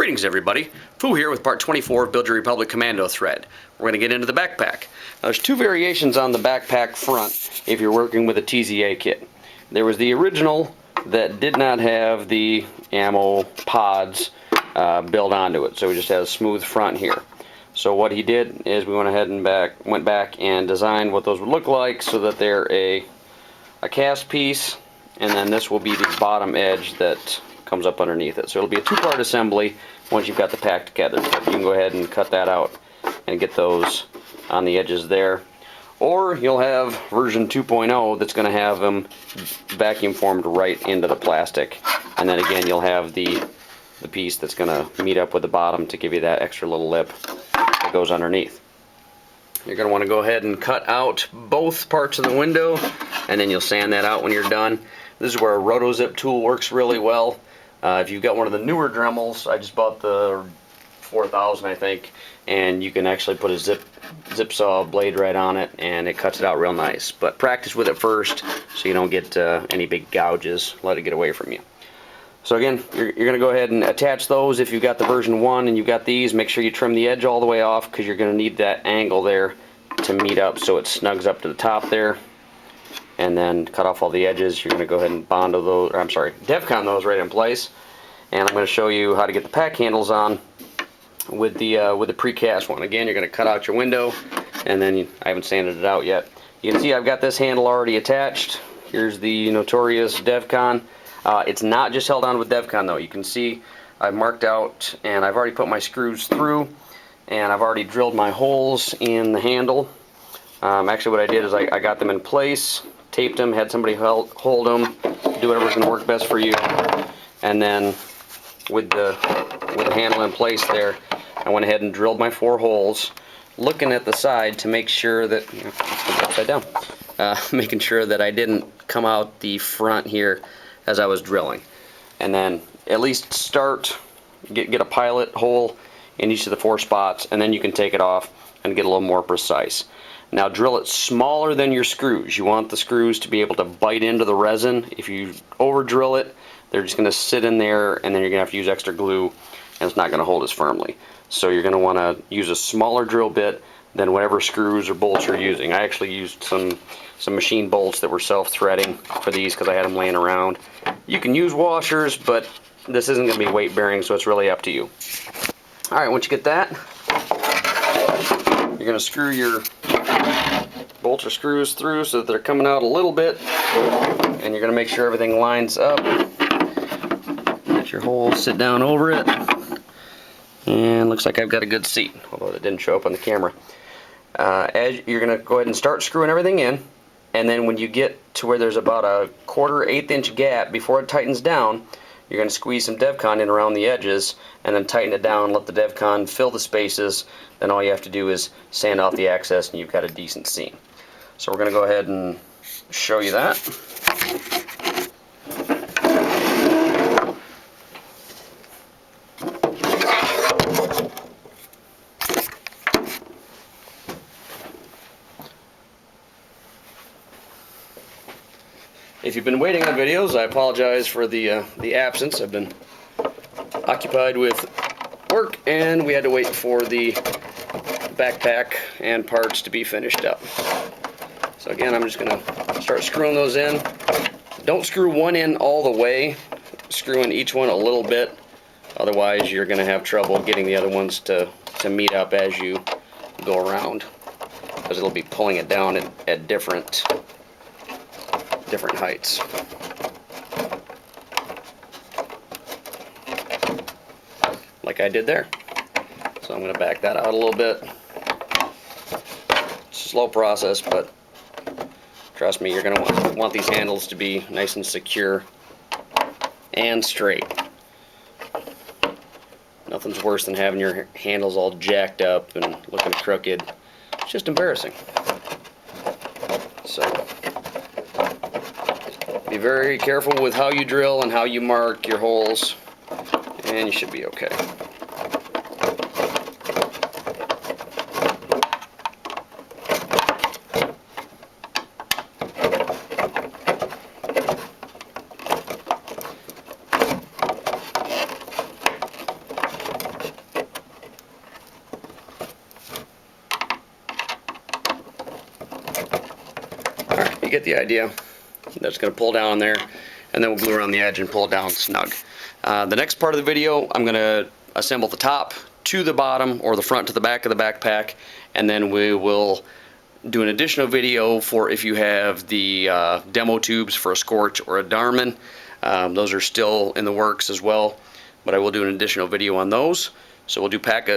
Greetings everybody, Fu here with part 24 of Build Your Republic Commando thread. We're going to get into the backpack. Now, there's two variations on the backpack front if you're working with a TZA kit. There was the original that did not have the ammo pods built onto it, so it just has a smooth front here. So what he did is we went ahead and went back and designed what those would look like so that they're a cast piece, and then this will be the bottom edge that comes up underneath it. So it'll be a two-part assembly once you've got the pack together. You can go ahead and cut that out and get those on the edges there. Or you'll have version 2.0 that's going to have them vacuum formed right into the plastic. And then again you'll have the piece that's going to meet up with the bottom to give you that extra little lip that goes underneath. You're going to want to go ahead and cut out both parts of the window, and then you'll sand that out when you're done. This is where a RotoZip tool works really well. If you've got one of the newer Dremels, I just bought the 4000 I think, and you can actually put a zip saw blade right on it and it cuts it out real nice. But practice with it first so you don't get any big gouges. Let it get away from you. So again, you're going to go ahead and attach those. If you've got the version 1 and you've got these, make sure you trim the edge all the way off because you're going to need that angle there to meet up so it snugs up to the top there. And then cut off all the edges. You're going to go ahead and Bondo those, or I'm sorry, DEFCON those right in place. And I'm going to show you how to get the pack handles on with the precast one. Again, you're going to cut out your window, and then I haven't sanded it out yet. You can see I've got this handle already attached. Here's the notorious DEFCON. It's not just held on with DEFCON though. You can see I've marked out and I've already put my screws through, and I've already drilled my holes in the handle. Actually what I did is I got them in place, taped them, had somebody hold them, do whatever's going to work best for you, and then with the handle in place there, I went ahead and drilled my 4 holes, looking at the side to make sure that, upside down, making sure that I didn't come out the front here as I was drilling. And then at least start, get a pilot hole in each of the 4 spots, and then you can take it off and get a little more precise. Now drill it smaller than your screws. You want the screws to be able to bite into the resin. If you over drill it, they're just going to sit in there, and then you're going to have to use extra glue, and it's not going to hold as firmly. So you're going to want to use a smaller drill bit than whatever screws or bolts you're using. I actually used some machine bolts that were self-threading for these because I had them laying around. You can use washers, but this isn't going to be weight bearing, so it's really up to you. Alright, once you get that, you're going to screw your bolts or screws through so that they're coming out a little bit, and you're going to make sure everything lines up. Get your hole, sit down over it, and looks like I've got a good seat, although it didn't show up on the camera. As you're going to go ahead and start screwing everything in, and then when you get to where there's about a 1/4 inch gap before it tightens down, you're going to squeeze some DEFCON in around the edges and then tighten it down, let the DEFCON fill the spaces. Then all you have to do is sand off the excess and you've got a decent seam. So we're going to go ahead and show you that. If you've been waiting on videos, I apologize for the absence. I've been occupied with work, and we had to wait for the backpack and parts to be finished up. So again, I'm just going to start screwing those in. Don't screw one in all the way. Screw in each one a little bit. Otherwise, you're going to have trouble getting the other ones to meet up as you go around, because it'll be pulling it down at different heights. Like I did there. So I'm going to back that out a little bit. It's a slow process, but trust me, you're going to want these handles to be nice and secure and straight. Nothing's worse than having your handles all jacked up and looking crooked. It's just embarrassing. So be very careful with how you drill and how you mark your holes, and you should be okay. you get the idea. That's going to pull down there, and then we'll glue around the edge and pull it down snug. The next part of the video, I'm going to assemble the top to the bottom, or the front to the back of the backpack, and then we will do an additional video for if you have the demo tubes for a Scorch or a Darman. Those are still in the works as well, but I will do an additional video on those. So we'll do pack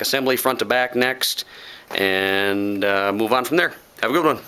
assembly front to back next, and move on from there. Have a good one.